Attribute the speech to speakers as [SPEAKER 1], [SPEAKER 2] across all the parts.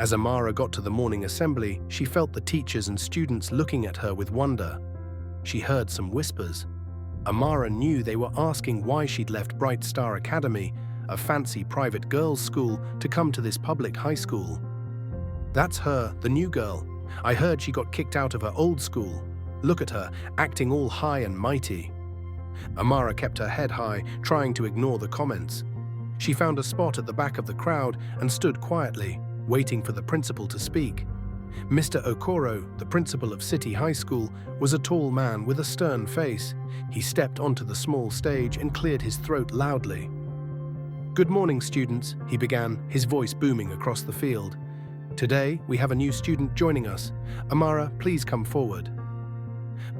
[SPEAKER 1] As Amara got to the morning assembly, she felt the teachers and students looking at her with wonder. She heard some whispers. Amara knew they were asking why she'd left Bright Star Academy, a fancy private girls' school, to come to this public high school. That's her, the new girl. I heard she got kicked out of her old school. Look at her, acting all high and mighty. Amara kept her head high, trying to ignore the comments. She found a spot at the back of the crowd and stood quietly, waiting for the principal to speak. Mr. Okoro, the principal of City High School, was a tall man with a stern face. He stepped onto the small stage and cleared his throat loudly. "Good morning, students," he began, his voice booming across the field. "Today, we have a new student joining us. Amara, please come forward."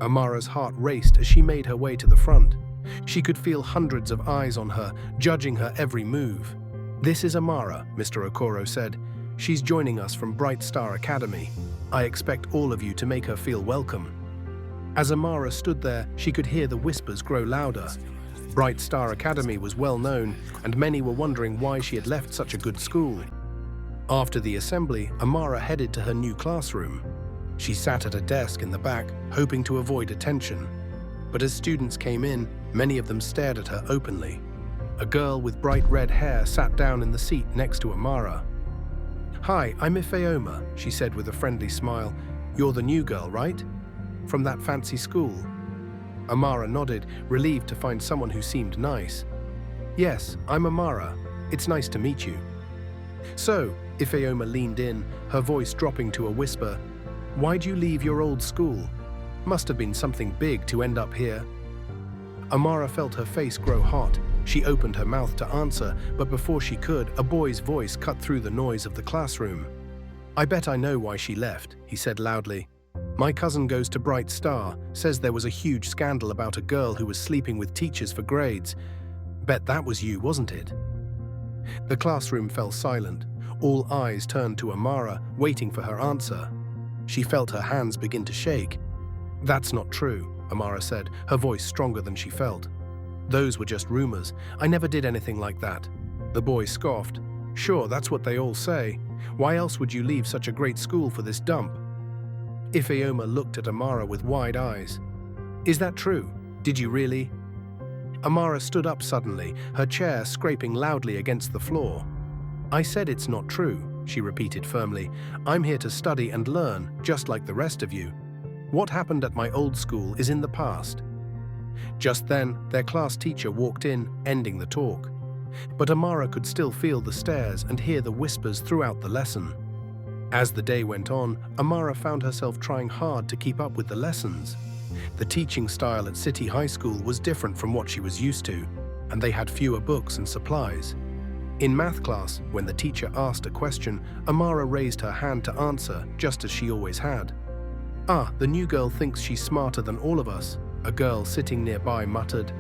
[SPEAKER 1] Amara's heart raced as she made her way to the front. She could feel hundreds of eyes on her, judging her every move. "This is Amara," Mr. Okoro said. "She's joining us from Bright Star Academy. I expect all of you to make her feel welcome." As Amara stood there, she could hear the whispers grow louder. Bright Star Academy was well known, and many were wondering why she had left such a good school. After the assembly, Amara headed to her new classroom. She sat at a desk in the back, hoping to avoid attention. But as students came in, many of them stared at her openly. A girl with bright red hair sat down in the seat next to Amara. "Hi, I'm Ifeoma," she said with a friendly smile. "You're the new girl, right? From that fancy school?" Amara nodded, relieved to find someone who seemed nice. "Yes, I'm Amara. It's nice to meet you." "So," Ifeoma leaned in, her voice dropping to a whisper, "why'd you leave your old school? Must have been something big to end up here." Amara felt her face grow hot. She opened her mouth to answer, but before she could, a boy's voice cut through the noise of the classroom. "I bet I know why she left," he said loudly. "My cousin goes to Bright Star, says there was a huge scandal about a girl who was sleeping with teachers for grades. Bet that was you, wasn't it?" The classroom fell silent. All eyes turned to Amara, waiting for her answer. She felt her hands begin to shake. "That's not true," Amara said, her voice stronger than she felt. "Those were just rumors. I never did anything like that." The boy scoffed. "Sure, that's what they all say. Why else would you leave such a great school for this dump?" Ifeoma looked at Amara with wide eyes. "Is that true? Did you really?" Amara stood up suddenly, her chair scraping loudly against the floor. "I said it's not true," she repeated firmly. "I'm here to study and learn, just like the rest of you. What happened at my old school is in the past." Just then, their class teacher walked in, ending the talk. But Amara could still feel the stares and hear the whispers throughout the lesson. As the day went on, Amara found herself trying hard to keep up with the lessons. The teaching style at City High School was different from what she was used to, and they had fewer books and supplies. In math class, when the teacher asked a question, Amara raised her hand to answer, just as she always had. "Ah, the new girl thinks she's smarter than all of us," a girl sitting nearby muttered.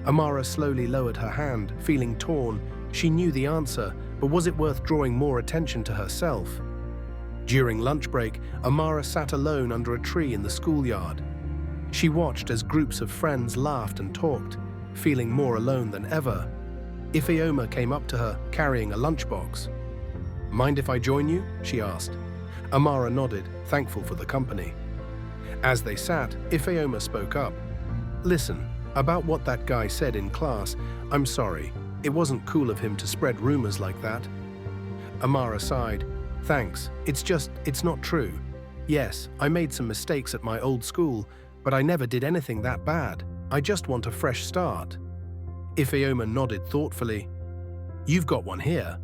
[SPEAKER 1] Amara slowly lowered her hand, feeling torn. She knew the answer, but was it worth drawing more attention to herself? During lunch break, Amara sat alone under a tree in the schoolyard. She watched as groups of friends laughed and talked, feeling more alone than ever. Ifeoma came up to her, carrying a lunchbox. "Mind if I join you?" she asked. Amara nodded, thankful for the company. As they sat, Ifeoma spoke up. "Listen, about what that guy said in class, I'm sorry. It wasn't cool of him to spread rumors like that." Amara sighed. "Thanks. It's not true. Yes, I made some mistakes at my old school, but I never did anything that bad. I just want a fresh start." Ifeoma nodded thoughtfully. "You've got one here.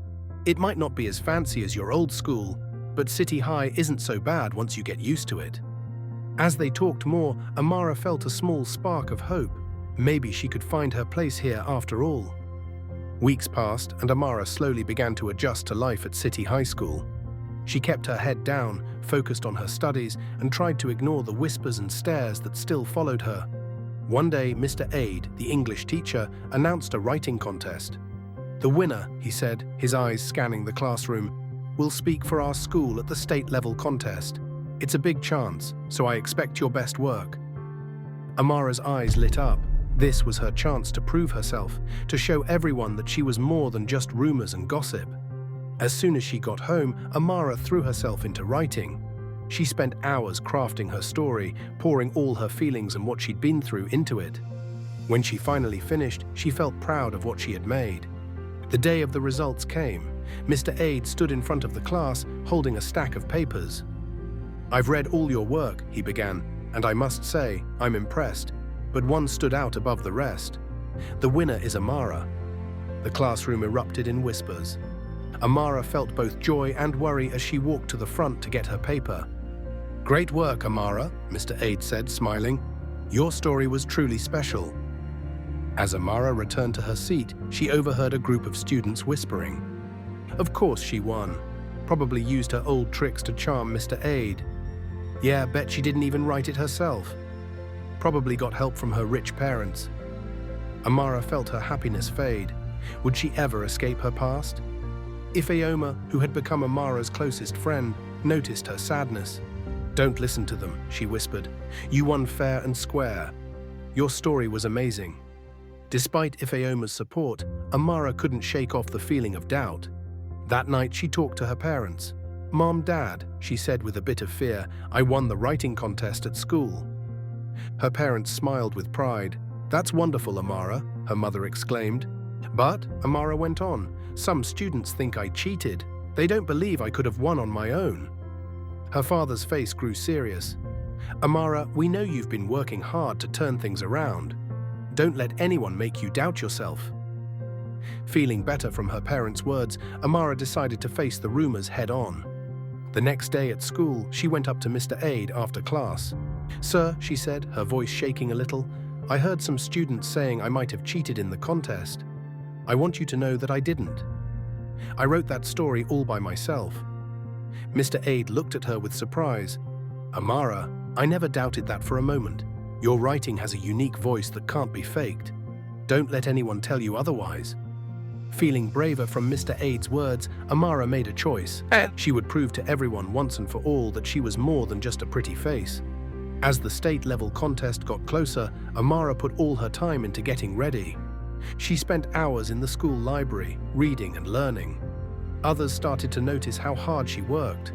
[SPEAKER 1] It might not be as fancy as your old school, but City High isn't so bad once you get used to it." As they talked more, Amara felt a small spark of hope. Maybe she could find her place here after all. Weeks passed, and Amara slowly began to adjust to life at City High School. She kept her head down, focused on her studies, and tried to ignore the whispers and stares that still followed her. One day, Mr. Aide, the English teacher, announced a writing contest. "The winner," he said, his eyes scanning the classroom, "will speak for our school at the state-level contest. It's a big chance, so I expect your best work." Amara's eyes lit up. This was her chance to prove herself, to show everyone that she was more than just rumors and gossip. As soon as she got home, Amara threw herself into writing. She spent hours crafting her story, pouring all her feelings and what she'd been through into it. When she finally finished, she felt proud of what she had made. The day of the results came. Mr. Aid stood in front of the class, holding a stack of papers. "I've read all your work," he began, "and I must say, I'm impressed. But one stood out above the rest. The winner is Amara." The classroom erupted in whispers. Amara felt both joy and worry as she walked to the front to get her paper. "Great work, Amara," Mr. Aid said, smiling. "Your story was truly special." As Amara returned to her seat, she overheard a group of students whispering. Of course she won. Probably used her old tricks to charm Mr. Aid. Yeah, bet she didn't even write it herself. Probably got help from her rich parents. Amara felt her happiness fade. Would she ever escape her past? Ifeoma, who had become Amara's closest friend, noticed her sadness. "Don't listen to them," she whispered. "You won fair and square. Your story was amazing." Despite Ifeoma's support, Amara couldn't shake off the feeling of doubt. That night she talked to her parents. "Mom, Dad," she said with a bit of fear, "I won the writing contest at school." Her parents smiled with pride. "That's wonderful, Amara," her mother exclaimed. "But," Amara went on, "some students think I cheated. They don't believe I could have won on my own." Her father's face grew serious. "Amara, we know you've been working hard to turn things around. Don't let anyone make you doubt yourself." Feeling better from her parents' words, Amara decided to face the rumors head-on. The next day at school, she went up to Mr. Aid after class. "Sir," she said, her voice shaking a little, "I heard some students saying I might have cheated in the contest. I want you to know that I didn't. I wrote that story all by myself." Mr. Aid looked at her with surprise. "Amara, I never doubted that for a moment. Your writing has a unique voice that can't be faked. Don't let anyone tell you otherwise." Feeling braver from Mr. Aid's words, Amara made a choice. She would prove to everyone once and for all that she was more than just a pretty face. As the state-level contest got closer, Amara put all her time into getting ready. She spent hours in the school library, reading and learning. Others started to notice how hard she worked.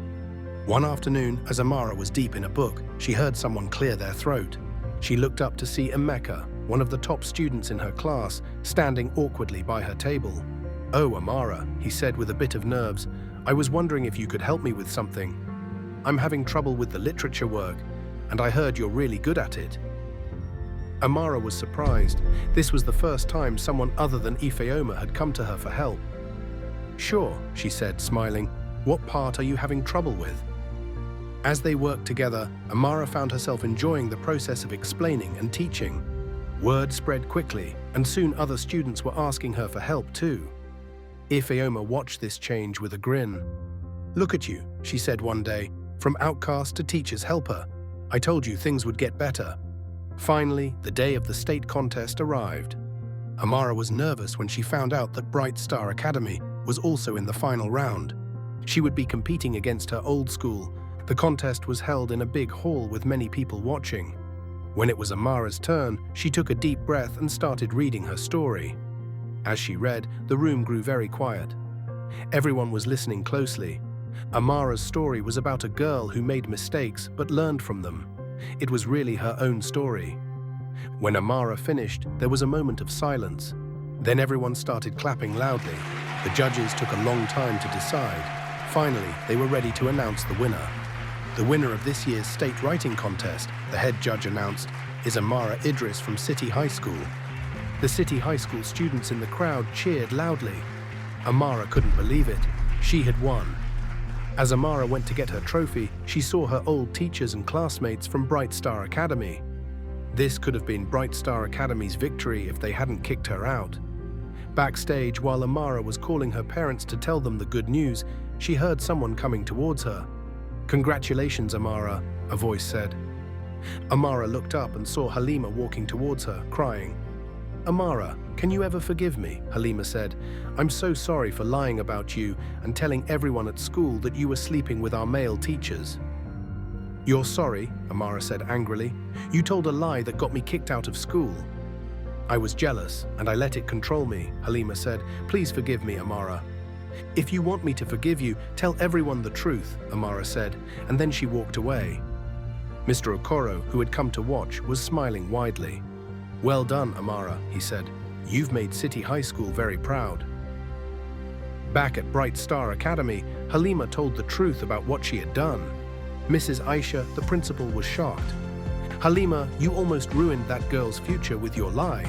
[SPEAKER 1] One afternoon, as Amara was deep in a book, she heard someone clear their throat. She looked up to see Emeka, one of the top students in her class, standing awkwardly by her table. "Oh, Amara," he said with a bit of nerves, "I was wondering if you could help me with something. I'm having trouble with the literature work, and I heard you're really good at it." Amara was surprised. This was the first time someone other than Ifeoma had come to her for help. "Sure," she said, smiling. "What part are you having trouble with?" As they worked together, Amara found herself enjoying the process of explaining and teaching. Word spread quickly, and soon other students were asking her for help too. Ifeoma watched this change with a grin. "Look at you," she said one day, "from outcast to teacher's helper. I told you things would get better." Finally, the day of the state contest arrived. Amara was nervous when she found out that Bright Star Academy was also in the final round. She would be competing against her old school. The contest was held in a big hall with many people watching. When it was Amara's turn, she took a deep breath and started reading her story. As she read, the room grew very quiet. Everyone was listening closely. Amara's story was about a girl who made mistakes but learned from them. It was really her own story. When Amara finished, there was a moment of silence. Then everyone started clapping loudly. The judges took a long time to decide. Finally, they were ready to announce the winner. The winner of this year's state writing contest, the head judge announced, is Amara Idris from City High School. The City High School students in the crowd cheered loudly. Amara couldn't believe it. She had won. As Amara went to get her trophy, she saw her old teachers and classmates from Bright Star Academy. This could have been Bright Star Academy's victory if they hadn't kicked her out. Backstage, while Amara was calling her parents to tell them the good news, she heard someone coming towards her. "Congratulations, Amara," a voice said. Amara looked up and saw Halima walking towards her, crying. "Amara, can you ever forgive me?" Halima said. "I'm so sorry for lying about you and telling everyone at school that you were sleeping with our male teachers." "You're sorry," Amara said angrily. "You told a lie that got me kicked out of school." "I was jealous, and I let it control me," Halima said. "Please forgive me, Amara." "If you want me to forgive you, tell everyone the truth," Amara said, and then she walked away. Mr. Okoro, who had come to watch, was smiling widely. "Well done, Amara," he said. "You've made City High School very proud." Back at Bright Star Academy, Halima told the truth about what she had done. Mrs. Aisha, the principal, was shocked. "Halima, you almost ruined that girl's future with your lie."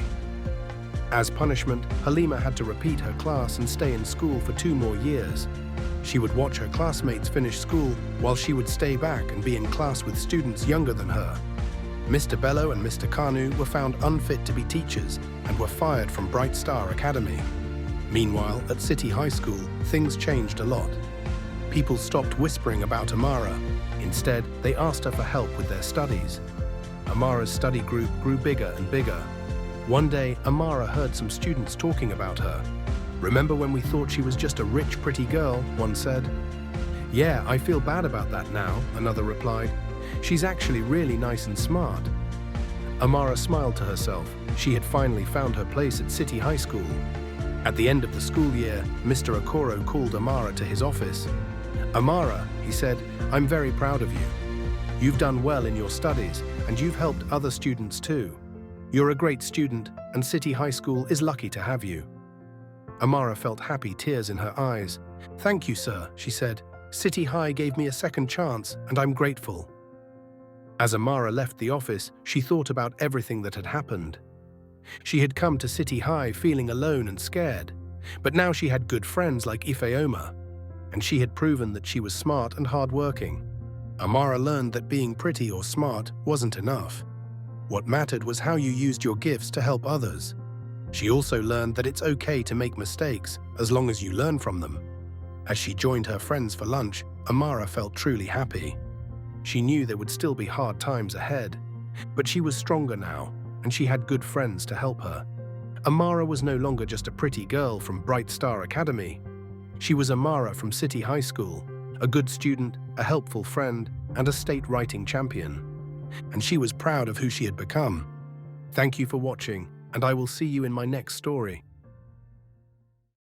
[SPEAKER 1] As punishment, Halima had to repeat her class and stay in school for 2 more years. She would watch her classmates finish school while she would stay back and be in class with students younger than her. Mr. Bello and Mr. Kanu were found unfit to be teachers and were fired from Bright Star Academy. Meanwhile, at City High School, things changed a lot. People stopped whispering about Amara. Instead, they asked her for help with their studies. Amara's study group grew bigger and bigger. One day, Amara heard some students talking about her. "Remember when we thought she was just a rich, pretty girl?" one said. "Yeah, I feel bad about that now," another replied. "She's actually really nice and smart." Amara smiled to herself. She had finally found her place at City High School. At the end of the school year, Mr. Okoro called Amara to his office. "Amara," he said, "I'm very proud of you. You've done well in your studies, and you've helped other students too. You're a great student, and City High School is lucky to have you." Amara felt happy tears in her eyes. "Thank you, sir," she said. "City High gave me a second chance, and I'm grateful." As Amara left the office, she thought about everything that had happened. She had come to City High feeling alone and scared, but now she had good friends like Ifeoma, and she had proven that she was smart and hardworking. Amara learned that being pretty or smart wasn't enough. What mattered was how you used your gifts to help others. She also learned that it's okay to make mistakes as long as you learn from them. As she joined her friends for lunch, Amara felt truly happy. She knew there would still be hard times ahead, but she was stronger now, and she had good friends to help her. Amara was no longer just a pretty girl from Bright Star Academy. She was Amara from City High School, a good student, a helpful friend, and a state writing champion. And she was proud of who she had become. Thank you for watching, and I will see you in my next story.